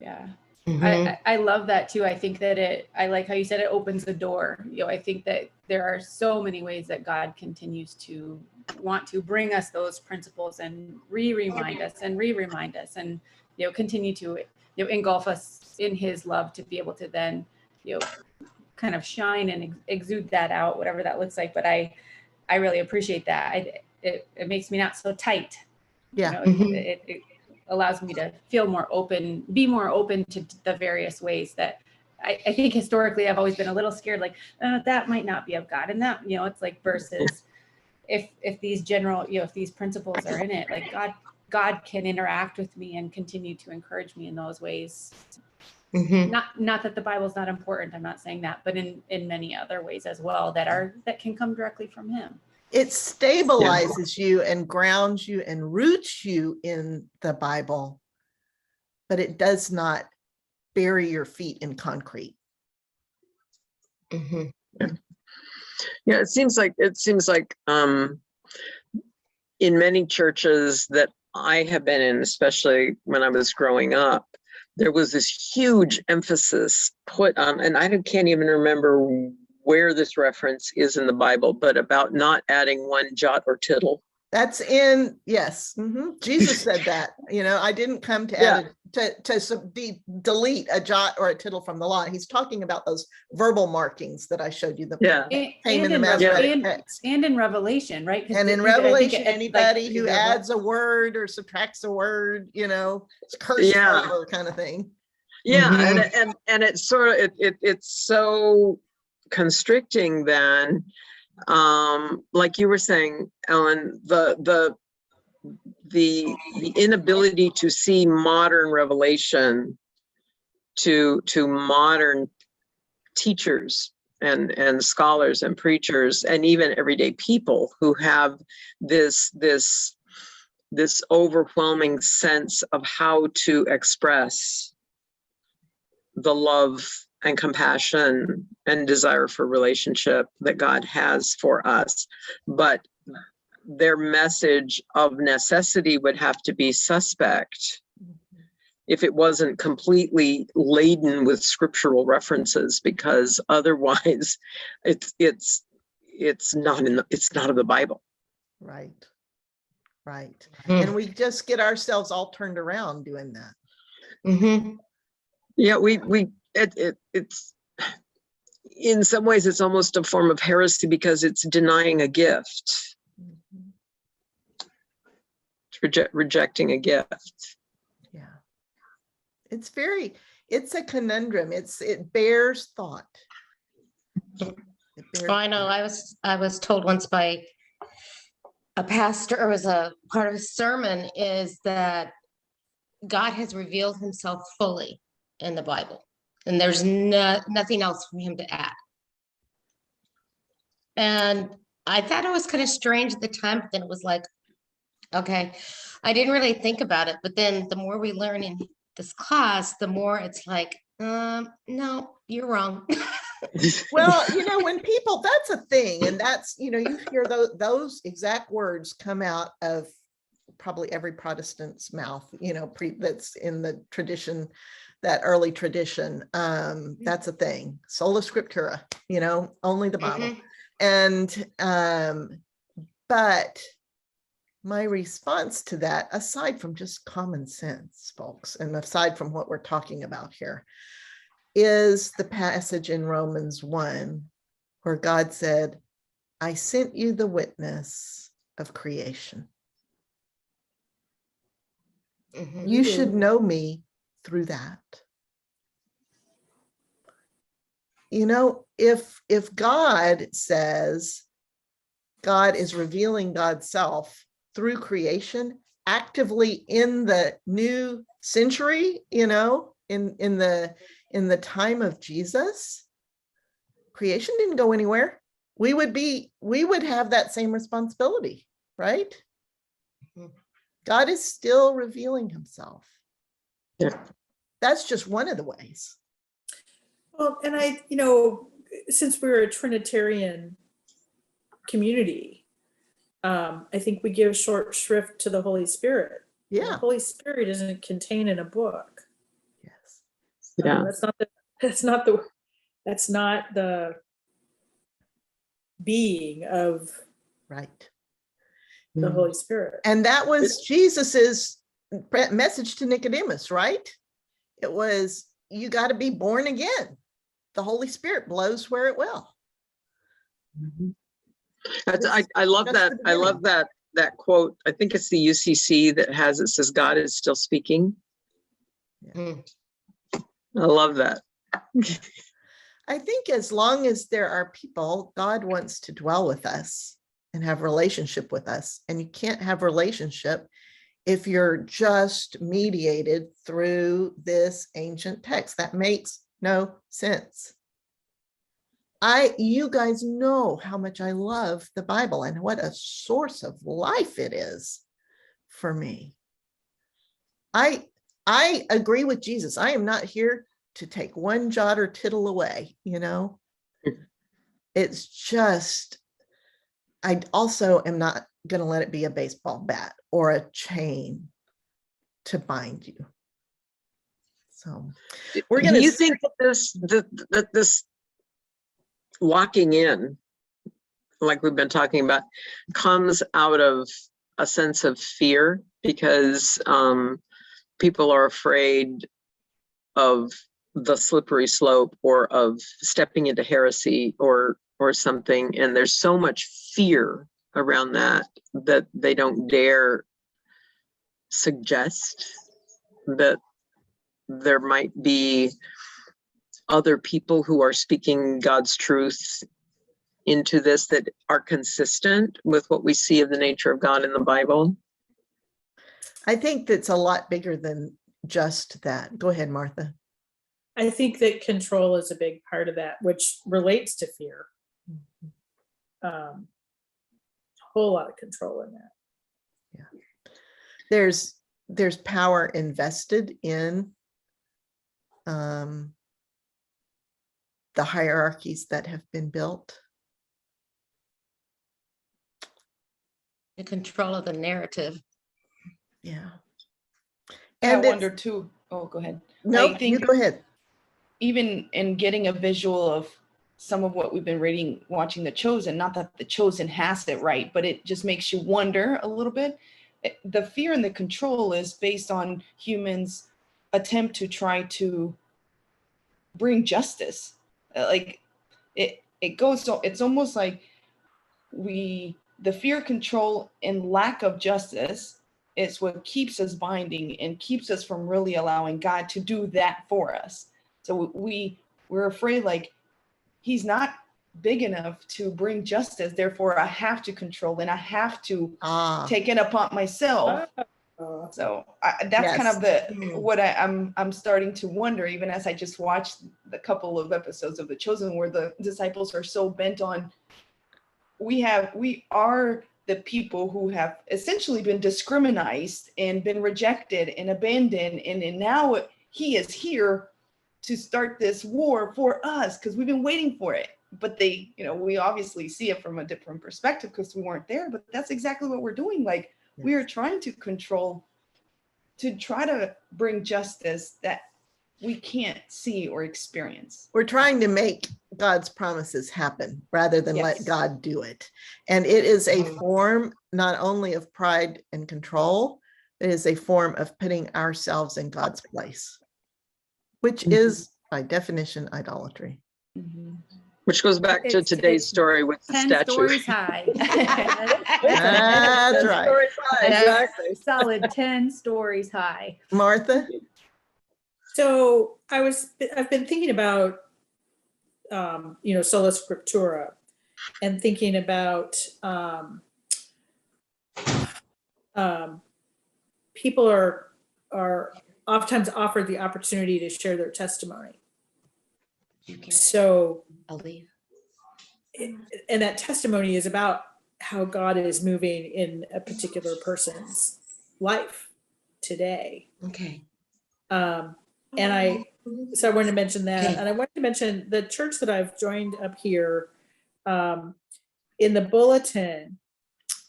Yeah. I love that too. I think that I like how you said it opens the door. You know, I think that there are so many ways that God continues to want to bring us those principles and remind us and and, you know, continue to, you know, engulf us in his love to be able to then, you know, kind of shine and exude that out, whatever that looks like. But I really appreciate that. It makes me not so tight. Yeah. You know, it allows me to feel more open, be more open to the various ways that I think historically I've always been a little scared, like that might not be of God. And that, you know, it's like versus if these general, you know, if these principles are in it, like God can interact with me and continue to encourage me in those ways. Not that the Bible's not important. I'm not saying that, but in many other ways as well that can come directly from him. It stabilizes you and grounds you and roots you in the Bible, but it does not bury your feet in concrete. Yeah, it seems like in many churches that I have been in, especially when I was growing up, there was this huge emphasis put on, and I can't even remember where this reference is in the Bible, but about not adding one jot or tittle. That's in, yes. Jesus said that, you know, I didn't come to add to delete a jot or a tittle from the law. He's talking about those verbal markings that I showed you. And in Revelation, right? And in Revelation, anybody who adds a word or subtracts a word, you know, it's cursed forever kind of thing. Yeah, and it's sort of it's so constricting then, like you were saying, Ellen, the inability to see modern revelation to modern teachers and scholars and preachers and even everyday people who have this overwhelming sense of how to express the love and compassion and desire for relationship that God has for us. But their message of necessity would have to be suspect if it wasn't completely laden with scriptural references, because otherwise it's not in the Bible. Right. And we just get ourselves all turned around doing that. Yeah, it's in some ways it's almost a form of heresy because it's denying a gift. It's rejecting a gift. Yeah. It's a conundrum. It bears thought. I know. I was told once by a pastor or as a part of a sermon is that God has revealed himself fully in the Bible, and there's nothing else for him to add. And I thought it was kind of strange at the time, but then it was like, okay, I didn't really think about it. But then the more we learn in this class, the more it's like, no, you're wrong. Well, when people, that's a thing. And that's, you hear those exact words come out of probably every Protestant's mouth, that's in the tradition, that early tradition. That's a thing. Sola scriptura, only the Bible. Mhm. And, but my response to that, aside from just common sense, folks, and aside from what we're talking about here, is the passage in Romans 1 where God said, I sent you the witness of creation. Mhm. You should know me through that. If God says God is revealing God's self through creation actively in the new century, in the time of Jesus, creation didn't go anywhere. We would have that same responsibility, right? Mhm. God is still revealing himself. Yeah. That's just one of the ways. Well, and since we're a Trinitarian community, I think we give short shrift to the Holy Spirit. The Yeah. Holy Spirit isn't contained in a book. Yes. Yeah. That's not the being of Right. the Holy Spirit. And that was Jesus's message to Nicodemus, right? It was, you got to be born again. The Holy Spirit blows where it will. I love that. I love that quote. I think it's the UCC that has it, says God is still speaking. Mm. I love that. I think as long as there are people, God wants to dwell with us and have relationship with us. And you can't have relationship if you're just mediated through this ancient text. That makes no sense. You guys know how much I love the Bible and what a source of life it is for me. I agree with Jesus. I am not here to take one jot or tittle away, It's just, I also am not going to let it be a baseball bat or a chain to bind you. So we're going to. Do you think that this locking in, like we've been talking about, comes out of a sense of fear because people are afraid of the slippery slope or of stepping into heresy or something, and there's so much fear around that they don't dare suggest that there might be other people who are speaking God's truth into this that are consistent with what we see of the nature of God in the Bible? I think that's a lot bigger than just that. Go ahead, Martha. I think that control is a big part of that, which relates to fear. A whole lot of control in that. Yeah. There's power invested in the hierarchies that have been built. The control of the narrative. Yeah. And And I wonder too, oh, go ahead. No, I think you go ahead. even in getting a visual of some of what we've been reading, watching The Chosen, not that The Chosen has it right, but it just makes you wonder a little bit. The fear and the control is based on humans' attempt to try to bring justice. Like it goes, so it's almost like the fear, control, and lack of justice is what keeps us binding and keeps us from really allowing God to do that for us. So we're afraid, like, he's not big enough to bring justice. Therefore, I have to control and I have to Ah, take it upon myself. So that's kind of what I'm starting to wonder, even as I just watched the couple of episodes of The Chosen, where the disciples are so bent on, we are the people who have essentially been discriminated and been rejected and abandoned, and now he is here to start this war for us because we've been waiting for it. But they, we obviously see it from a different perspective because we weren't there, but that's exactly what we're doing. Like, we are trying to control, to try to bring justice that we can't see or experience. we're trying to make God's promises happen rather than let Yes. God do it. And it is a form not only of pride and control, it is a form of putting ourselves in God's place, which is by definition idolatry. Which goes back to It's- today's it's story with the 10 statue. stories high. That's right. Exactly. Solid 10 stories high. Martha? So I've been thinking about, sola scriptura, and thinking about people are oftentimes offered the opportunity to share their testimony. So, I'll leave. and that testimony is about how God is moving in a particular person's life today. Okay. And I wanted to mention that, Okay. and I wanted to mention the church that I've joined up here. In the bulletin,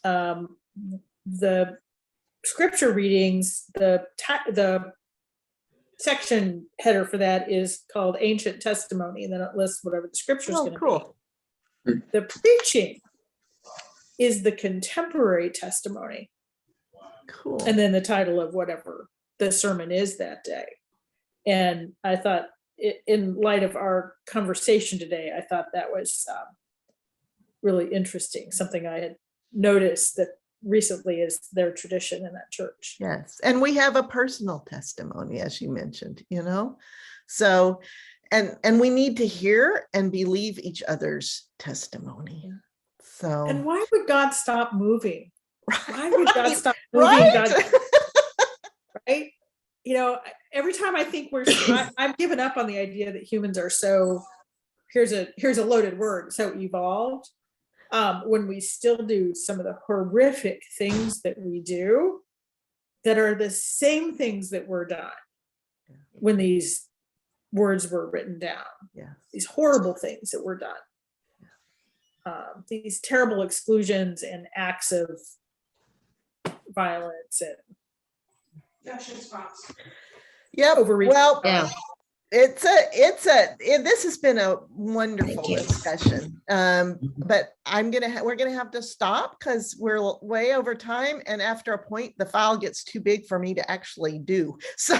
the scripture readings, the section header for that is called Ancient Testimony, and then it lists whatever the scripture is Oh, going to cool. be. The preaching is the contemporary testimony, Cool. and then the title of whatever the sermon is that day. And I thought, in light of our conversation today, I thought that was really interesting, something I had noticed that recently is their tradition in that church. Yes. And we have a personal testimony, as you mentioned, so, and we need to hear and believe each other's testemony. So, And why would God stop moving? Why would God Right, stop moving? right? God, right? Every time I think I've given up on the idea that humans are so, here's a loaded word, so evolved. When we still do some of the horrific things that we do that are the same things that were done when these words were written down. Yeah. These horrible things that were done. These terrible exclusions and acts of violence and Yep. overreach. Well, Yeah. this has been a wonderful Thank you. discussion. But we're gonna have to stop because we're way over time, and after a point the file gets too big for me to actually do. So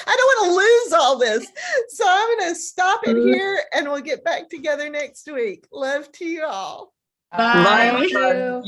I don't want to lose all this. So I'm gonna stop it here and we'll get back together next week. Love to you all. Bye. Bye.